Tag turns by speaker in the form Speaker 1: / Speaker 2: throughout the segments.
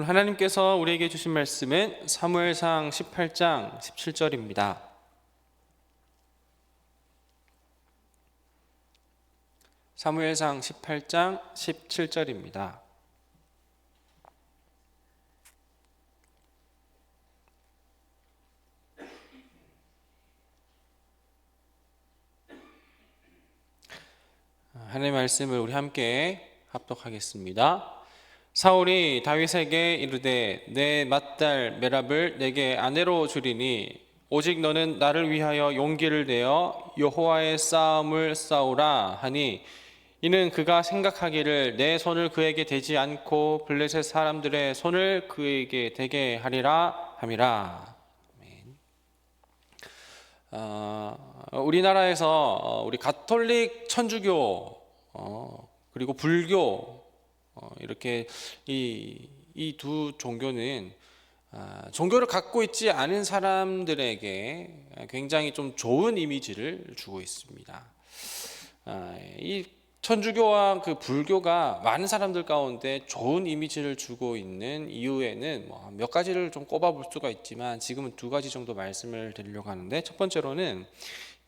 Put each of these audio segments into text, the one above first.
Speaker 1: 오늘 하나님께서 우리에게 주신 말씀은 사무엘상 18장 17절입니다. 사무엘상 18장 17절입니다. 하나님의 말씀을 우리 함께 합독하겠습니다. 사울이 다윗에게 이르되 내 맏딸 메랍을 내게 아내로 주리니 오직 너는 나를 위하여 용기를 내어 여호와의 싸움을 싸우라 하니 이는 그가 생각하기를 내 손을 그에게 대지 않고 블레셋 사람들의 손을 그에게 대게 하리라 함이라. 우리나라에서 우리 가톨릭, 천주교 그리고 불교 이렇게 이 두 종교는 종교를 갖고 있지 않은 사람들에게 굉장히 좀 좋은 이미지를 주고 있습니다. 이 천주교와 그 불교가 많은 사람들 가운데 좋은 이미지를 주고 있는 이유에는 몇 가지를 좀 꼽아볼 수가 있지만 지금은 두 가지 정도 말씀을 드리려고 하는데, 첫 번째로는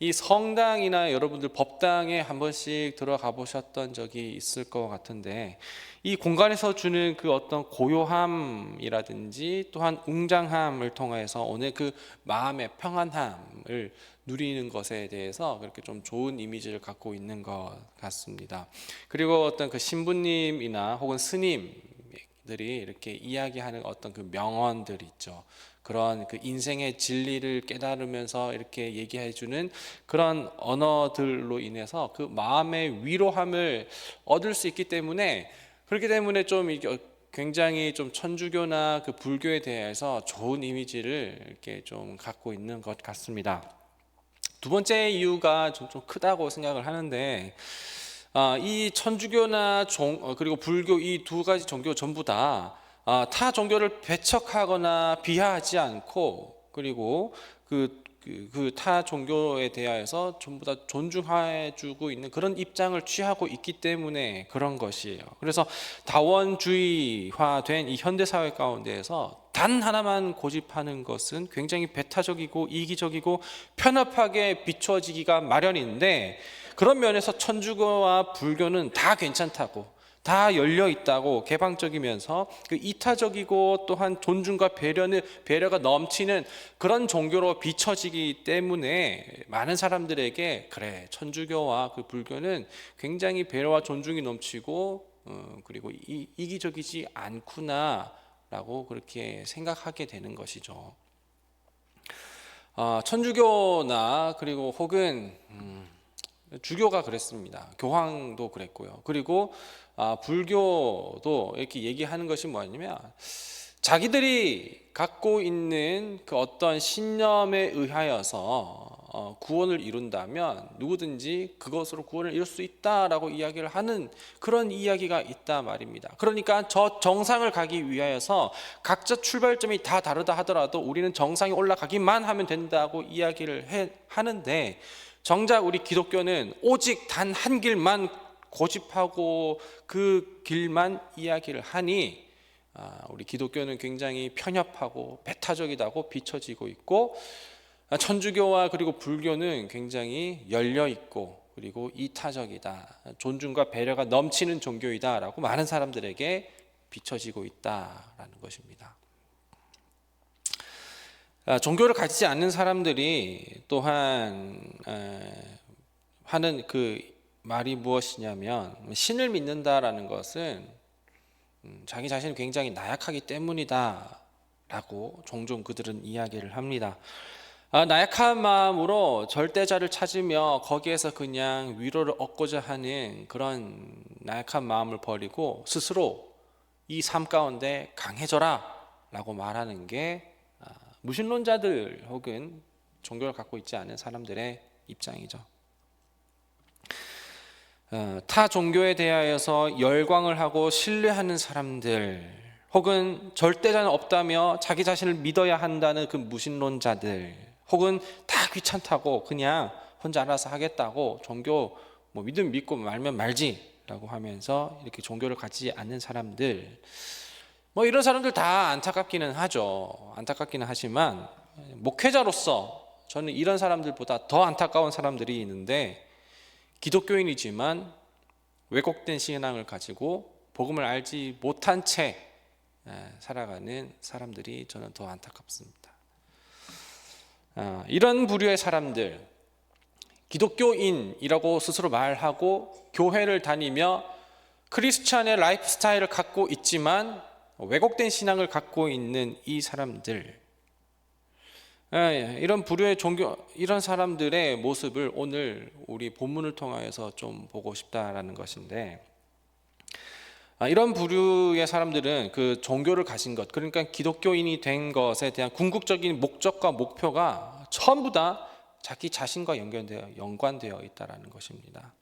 Speaker 1: 이 성당이나 여러분들 법당에 한 번씩 들어가 보셨던 적이 있을 것 같은데, 이 공간에서 주는 그 어떤 고요함이라든지 또한 웅장함을 통해서 오늘 그 마음의 평안함을 누리는 것에 대해서 그렇게 좀 좋은 이미지를 갖고 있는 것 같습니다. 그리고 어떤 그 신부님이나 혹은 스님들이 이렇게 이야기하는 어떤 그 명언들 있죠. 그런 그 인생의 진리를 깨달으면서 이렇게 얘기해주는 그런 언어들로 인해서 그 마음의 위로함을 얻을 수 있기 때문에, 그렇기 때문에 좀 이게 굉장히 좀 천주교나 그 불교에 대해서 좋은 이미지를 이렇게 좀 갖고 있는 것 같습니다. 두 번째 이유가 좀 크다고 생각을 하는데, 이 천주교나 그리고 불교 이 두 가지 종교 전부 다 타 종교를 배척하거나 비하하지 않고, 그리고 그 타 종교에 대하여서 전부 다 존중해주고 있는 그런 입장을 취하고 있기 때문에 그런 것이에요. 그래서 다원주의화된 이 현대 사회 가운데에서 단 하나만 고집하는 것은 굉장히 배타적이고 이기적이고 편협하게 비춰지기가 마련인데, 그런 면에서 천주교와 불교는 다 괜찮다고, 다 열려 있다고, 개방적이면서 그 이타적이고 또한 존중과 배려가 넘치는 그런 종교로 비춰지기 때문에 많은 사람들에게 그래, 천주교와 그 불교는 굉장히 배려와 존중이 넘치고 그리고 이기적이지 않구나라고 그렇게 생각하게 되는 것이죠. 천주교나 그리고 혹은 주교가 그랬습니다. 교황도 그랬고요. 그리고 불교도 이렇게 얘기하는 것이 뭐냐면, 자기들이 갖고 있는 그 어떤 신념에 의하여서 구원을 이룬다면 누구든지 그것으로 구원을 이룰 수 있다라고 이야기를 하는 그런 이야기가 있다 말입니다. 그러니까 저 정상을 가기 위하여서 각자 출발점이 다 다르다 하더라도 우리는 정상에 올라가기만 하면 된다고 이야기를 하는데, 정작 우리 기독교는 오직 단 한 길만 고집하고 그 길만 이야기를 하니 우리 기독교는 굉장히 편협하고 배타적이다고 비춰지고 있고, 천주교와 그리고 불교는 굉장히 열려 있고 그리고 이타적이다, 존중과 배려가 넘치는 종교이다라고 많은 사람들에게 비춰지고 있다라는 것입니다. 종교를 가지지 않는 사람들이 또한 하는 그 말이 무엇이냐면, 신을 믿는다라는 것은 자기 자신이 굉장히 나약하기 때문이다 라고 종종 그들은 이야기를 합니다. 나약한 마음으로 절대자를 찾으며 거기에서 그냥 위로를 얻고자 하는 그런 나약한 마음을 버리고 스스로 이 삶 가운데 강해져라 라고 말하는 게 무신론자들 혹은 종교를 갖고 있지 않은 사람들의 입장이죠. 타 종교에 대하여서 열광을 하고 신뢰하는 사람들, 혹은 절대자는 없다며 자기 자신을 믿어야 한다는 그 무신론자들, 혹은 다 귀찮다고 그냥 혼자 알아서 하겠다고 종교 믿으면 믿고 말면 말지 라고 하면서 이렇게 종교를 갖지 않는 사람들, 뭐 이런 사람들 다 안타깝기는 하죠. 안타깝기는 하지만 목회자로서 저는 이런 사람들보다 더 안타까운 사람들이 있는데, 기독교인이지만 왜곡된 신앙을 가지고 복음을 알지 못한 채 살아가는 사람들이 저는 더 안타깝습니다. 이런 부류의 사람들, 기독교인이라고 스스로 말하고 교회를 다니며 크리스찬의 라이프 스타일을 갖고 있지만 왜곡된 신앙을 갖고 있는 이 사람들, 이런 부류의 이런 사람들의 모습을 오늘 우리 본문을 통하여서 좀 보고 싶다라는 것인데, 이런 부류의 사람들은 그 종교를 가진 것, 그러니까 기독교인이 된 것에 대한 궁극적인 목적과 목표가 전부 다 자기 자신과 연관되어 있다라는 것입니다.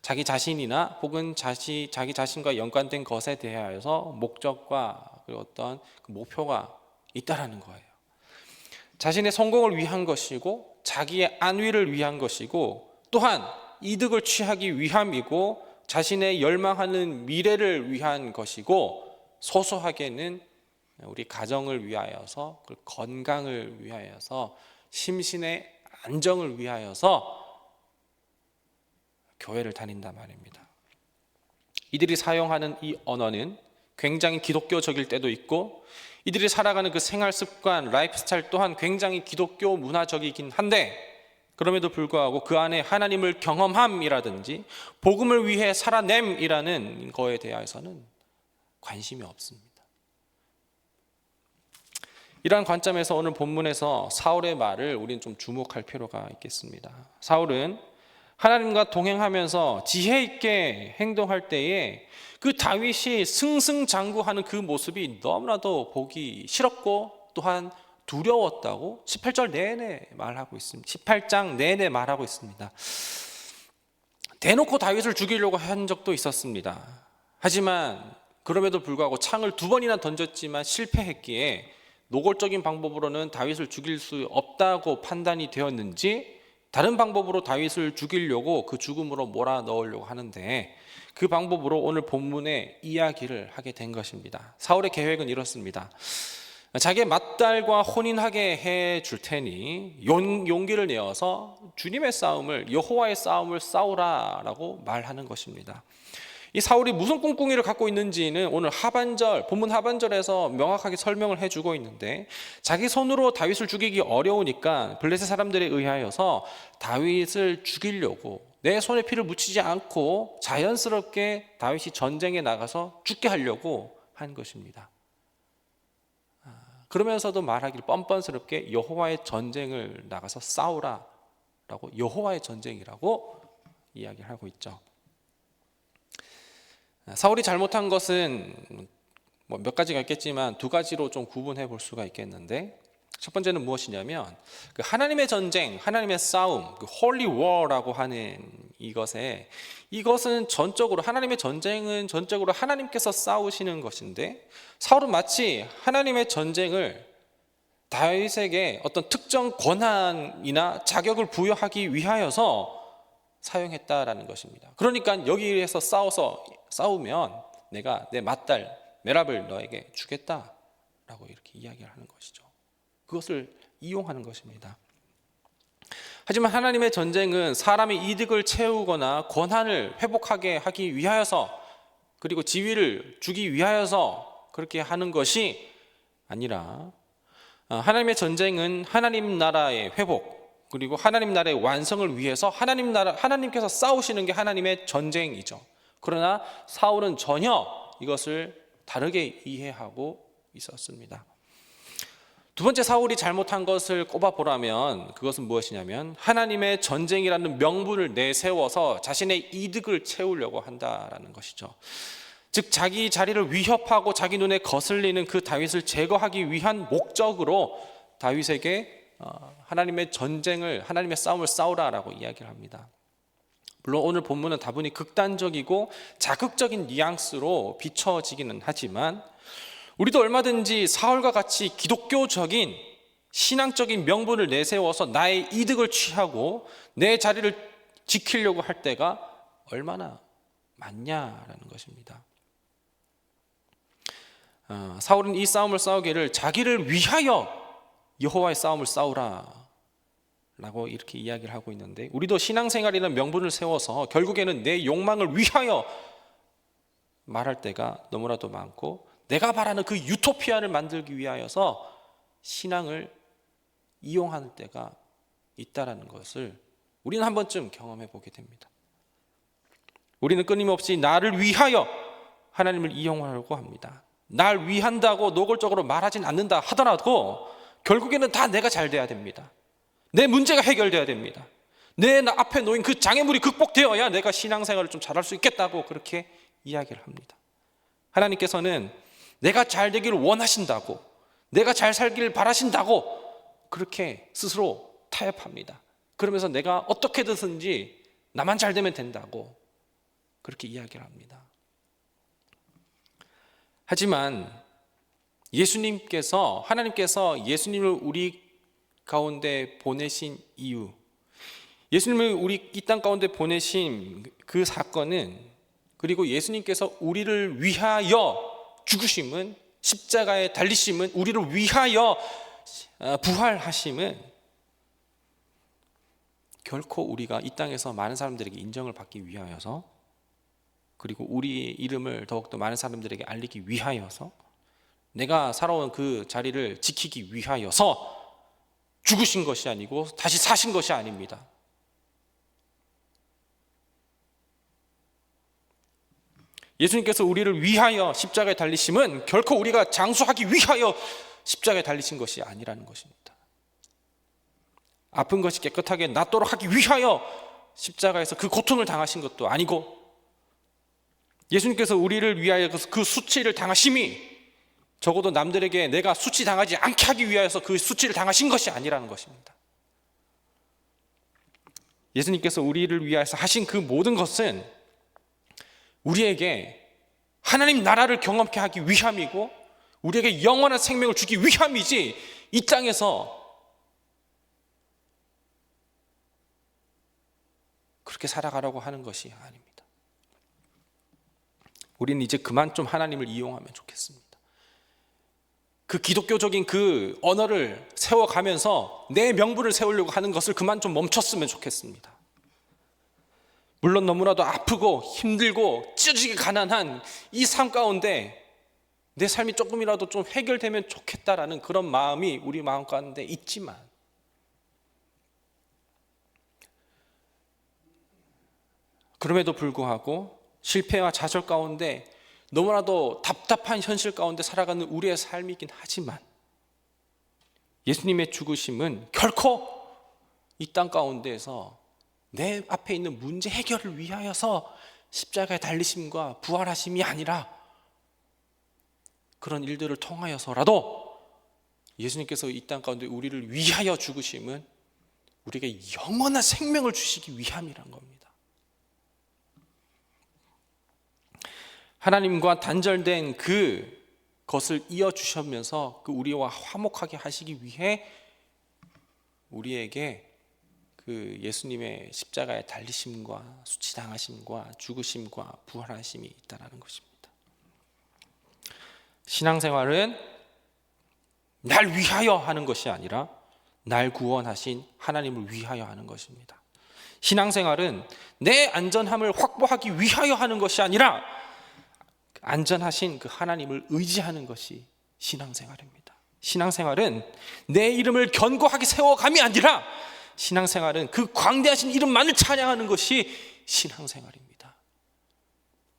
Speaker 1: 자기 자신이나 혹은 자기 자신과 연관된 것에 대하여서 목적과 어떤 목표가 있다라는 거예요. 자신의 성공을 위한 것이고 자기의 안위를 위한 것이고 또한 이득을 취하기 위함이고 자신의 열망하는 미래를 위한 것이고 소소하게는 우리 가정을 위하여서, 건강을 위하여서, 심신의 안정을 위하여서 교회를 다닌단 말입니다. 이들이 사용하는 이 언어는 굉장히 기독교적일 때도 있고 이들이 살아가는 그 생활 습관, 라이프 스타일 또한 굉장히 기독교 문화적이긴 한데, 그럼에도 불구하고 그 안에 하나님을 경험함이라든지 복음을 위해 살아냄이라는 거에 대해서는 관심이 없습니다. 이러한 관점에서 오늘 본문에서 사울의 말을 우리는 좀 주목할 필요가 있겠습니다. 사울은 하나님과 동행하면서 지혜 있게 행동할 때에 그 다윗이 승승장구하는 그 모습이 너무나도 보기 싫었고 또한 두려웠다고 18절 내내 말하고 있습니다. 18장 내내 말하고 있습니다. 대놓고 다윗을 죽이려고 한 적도 있었습니다. 하지만 그럼에도 불구하고 창을 2번이나 던졌지만 실패했기에 노골적인 방법으로는 다윗을 죽일 수 없다고 판단이 되었는지 다른 방법으로 다윗을 죽이려고 그 죽음으로 몰아넣으려고 하는데, 그 방법으로 오늘 본문에 이야기를 하게 된 것입니다. 사울의 계획은 이렇습니다. 자기의 맏딸과 혼인하게 해줄 테니 용기를 내어서 주님의 싸움을, 여호와의 싸움을 싸우라라고 말하는 것입니다. 이 사울이 무슨 꿍꿍이를 갖고 있는지는 오늘 본문 하반절에서 명확하게 설명을 해주고 있는데, 자기 손으로 다윗을 죽이기 어려우니까 블레셋 사람들에 의하여서 다윗을 죽이려고 내 손에 피를 묻히지 않고 자연스럽게 다윗이 전쟁에 나가서 죽게 하려고 한 것입니다. 그러면서도 말하기를 뻔뻔스럽게 여호와의 전쟁을 나가서 싸우라라고, 여호와의 전쟁이라고 이야기하고 있죠. 사울이 잘못한 것은 몇 가지가 있겠지만 2가지로 좀 구분해 볼 수가 있겠는데, 첫 번째는 무엇이냐면 그 하나님의 전쟁, 하나님의 싸움, 그 홀리 워라고 하는 이것은 전적으로, 하나님의 전쟁은 전적으로 하나님께서 싸우시는 것인데, 사울은 마치 하나님의 전쟁을 다윗에게 어떤 특정 권한이나 자격을 부여하기 위하여서 사용했다라는 것입니다. 그러니까 여기에서 싸우면 내가 내 맏딸 메랍을 너에게 주겠다라고 이렇게 이야기를 하는 것이죠. 그것을 이용하는 것입니다. 하지만 하나님의 전쟁은 사람의 이득을 채우거나 권한을 회복하게 하기 위하여서, 그리고 지위를 주기 위하여서 그렇게 하는 것이 아니라, 하나님의 전쟁은 하나님 나라의 회복, 그리고 하나님 나라의 완성을 위해서 하나님께서 싸우시는 게 하나님의 전쟁이죠. 그러나 사울은 전혀 이것을 다르게 이해하고 있었습니다. 2번째 사울이 잘못한 것을 꼽아보라면 그것은 무엇이냐면 하나님의 전쟁이라는 명분을 내세워서 자신의 이득을 채우려고 한다라는 것이죠. 즉 자기 자리를 위협하고 자기 눈에 거슬리는 그 다윗을 제거하기 위한 목적으로 다윗에게 하나님의 전쟁을, 하나님의 싸움을 싸우라라고 이야기를 합니다. 물론 오늘 본문은 다분히 극단적이고 자극적인 뉘앙스로 비춰지기는 하지만, 우리도 얼마든지 사울과 같이 기독교적인 신앙적인 명분을 내세워서 나의 이득을 취하고 내 자리를 지키려고 할 때가 얼마나 많냐라는 것입니다. 사울은 이 싸움을 싸우기를 자기를 위하여 여호와의 싸움을 싸우라 라고 이렇게 이야기를 하고 있는데, 우리도 신앙생활이라는 명분을 세워서 결국에는 내 욕망을 위하여 말할 때가 너무나도 많고, 내가 바라는 그 유토피아를 만들기 위하여서 신앙을 이용하는 때가 있다라는 것을 우리는 한 번쯤 경험해 보게 됩니다. 우리는 끊임없이 나를 위하여 하나님을 이용하려고 합니다. 날 위한다고 노골적으로 말하진 않는다 하더라도 결국에는 다 내가 잘 돼야 됩니다. 내 문제가 해결돼야 됩니다. 내 앞에 놓인 그 장애물이 극복되어야 내가 신앙생활을 좀 잘할 수 있겠다고 그렇게 이야기를 합니다. 하나님께서는 내가 잘 되기를 원하신다고, 내가 잘 살기를 바라신다고 그렇게 스스로 타협합니다. 그러면서 내가 어떻게든지 나만 잘 되면 된다고 그렇게 이야기를 합니다. 하지만 하나님께서 예수님을 우리 가운데 보내신 이유, 예수님을 우리 이 땅 가운데 보내신 그 사건은, 그리고 예수님께서 우리를 위하여 죽으심은, 십자가에 달리심은, 우리를 위하여 부활하심은 결코 우리가 이 땅에서 많은 사람들에게 인정을 받기 위하여서, 그리고 우리의 이름을 더욱더 많은 사람들에게 알리기 위하여서, 내가 살아온 그 자리를 지키기 위하여서 죽으신 것이 아니고 다시 사신 것이 아닙니다. 예수님께서 우리를 위하여 십자가에 달리심은 결코 우리가 장수하기 위하여 십자가에 달리신 것이 아니라는 것입니다. 아픈 것이 깨끗하게 낫도록 하기 위하여 십자가에서 그 고통을 당하신 것도 아니고, 예수님께서 우리를 위하여 그 수치를 당하심이 적어도 남들에게 내가 수치당하지 않게 하기 위하여서 그 수치를 당하신 것이 아니라는 것입니다. 예수님께서 우리를 위하여서 하신 그 모든 것은 우리에게 하나님 나라를 경험케 하기 위함이고, 우리에게 영원한 생명을 주기 위함이지, 이 땅에서 그렇게 살아가라고 하는 것이 아닙니다. 우리는 이제 그만 좀 하나님을 이용하면 좋겠습니다. 그 기독교적인 그 언어를 세워가면서 내 명분을 세우려고 하는 것을 그만 좀 멈췄으면 좋겠습니다. 물론 너무나도 아프고 힘들고 찢어지게 가난한 이 삶 가운데 내 삶이 조금이라도 좀 해결되면 좋겠다라는 그런 마음이 우리 마음 가운데 있지만, 그럼에도 불구하고 실패와 좌절 가운데 너무나도 답답한 현실 가운데 살아가는 우리의 삶이긴 하지만, 예수님의 죽으심은 결코 이 땅 가운데에서 내 앞에 있는 문제 해결을 위하여서 십자가에 달리심과 부활하심이 아니라, 그런 일들을 통하여서라도 예수님께서 이 땅 가운데 우리를 위하여 죽으심은 우리에게 영원한 생명을 주시기 위함이란 겁니다. 하나님과 단절된 그것을 이어주시면서 그 우리와 화목하게 하시기 위해 우리에게 그 예수님의 십자가에 달리심과 수치당하심과 죽으심과 부활하심이 있다는 것입니다. 신앙생활은 날 위하여 하는 것이 아니라 날 구원하신 하나님을 위하여 하는 것입니다. 신앙생활은 내 안전함을 확보하기 위하여 하는 것이 아니라 안전하신 그 하나님을 의지하는 것이 신앙생활입니다. 신앙생활은 내 이름을 견고하게 세워감이 아니라, 신앙생활은 그 광대하신 이름만을 찬양하는 것이 신앙생활입니다.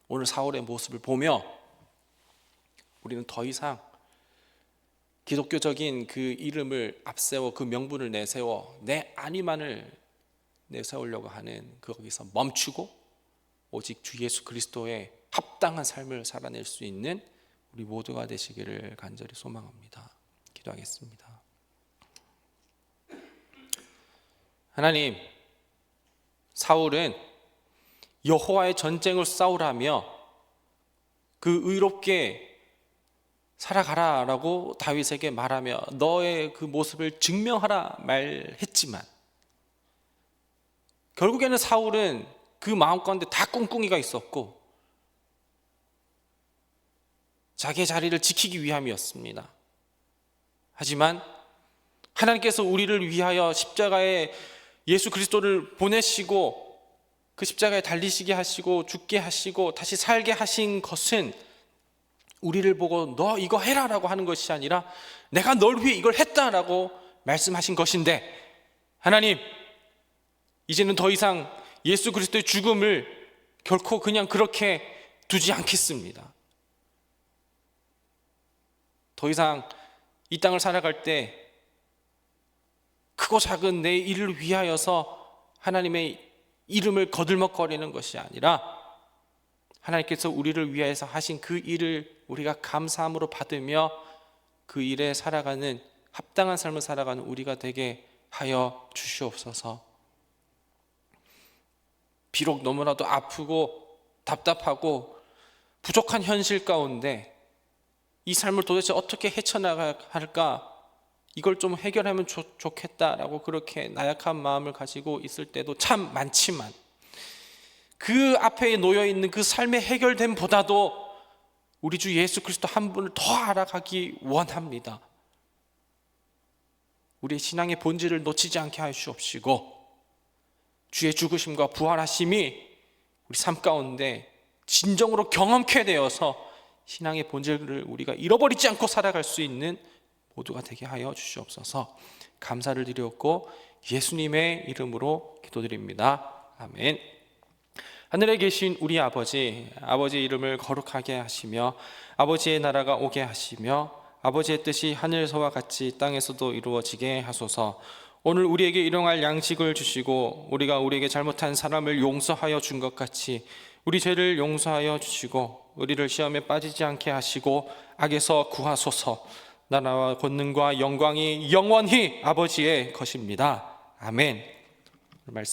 Speaker 1: 오늘 사울의 모습을 보며 우리는 더 이상 기독교적인 그 이름을 앞세워 그 명분을 내세워 내 안위만을 내세우려고 하는 거기서 멈추고 오직 주 예수 그리스도의 합당한 삶을 살아낼 수 있는 우리 모두가 되시기를 간절히 소망합니다. 기도하겠습니다. 하나님, 사울은 여호와의 전쟁을 싸우라며 그 의롭게 살아가라라고 다윗에게 말하며 너의 그 모습을 증명하라 말했지만, 결국에는 사울은 그 마음 가운데 다 꿍꿍이가 있었고, 자기의 자리를 지키기 위함이었습니다. 하지만 하나님께서 우리를 위하여 십자가에 예수 그리스도를 보내시고 그 십자가에 달리시게 하시고 죽게 하시고 다시 살게 하신 것은 우리를 보고 너 이거 해라 라고 하는 것이 아니라 내가 널 위해 이걸 했다라고 말씀하신 것인데, 하나님 이제는 더 이상 예수 그리스도의 죽음을 결코 그냥 그렇게 두지 않겠습니다. 더 이상 이 땅을 살아갈 때 크고 작은 내 일을 위하여서 하나님의 이름을 거들먹거리는 것이 아니라 하나님께서 우리를 위하여서 하신 그 일을 우리가 감사함으로 받으며 그 일에 살아가는 합당한 삶을 살아가는 우리가 되게 하여 주시옵소서. 비록 너무나도 아프고 답답하고 부족한 현실 가운데 이 삶을 도대체 어떻게 헤쳐나가야 할까, 이걸 좀 해결하면 좋겠다라고 그렇게 나약한 마음을 가지고 있을 때도 참 많지만, 그 앞에 놓여있는 그 삶의 해결됨보다도 우리 주 예수 그리스도 한 분을 더 알아가기 원합니다. 우리의 신앙의 본질을 놓치지 않게 하여 주옵시고, 주의 죽으심과 부활하심이 우리 삶 가운데 진정으로 경험케 되어서 신앙의 본질을 우리가 잃어버리지 않고 살아갈 수 있는 모두가 되게 하여 주시옵소서. 감사를 드리옵고 예수님의 이름으로 기도드립니다. 아멘. 하늘에 계신 우리 아버지, 아버지의 이름을 거룩하게 하시며 아버지의 나라가 오게 하시며 아버지의 뜻이 하늘에서와 같이 땅에서도 이루어지게 하소서. 오늘 우리에게 일용할 양식을 주시고 우리가 우리에게 잘못한 사람을 용서하여 준 것 같이 우리 죄를 용서하여 주시고 우리를 시험에 빠지지 않게 하시고 악에서 구하소서. 나라와 권능과 영광이 영원히 아버지의 것입니다. 아멘. 말씀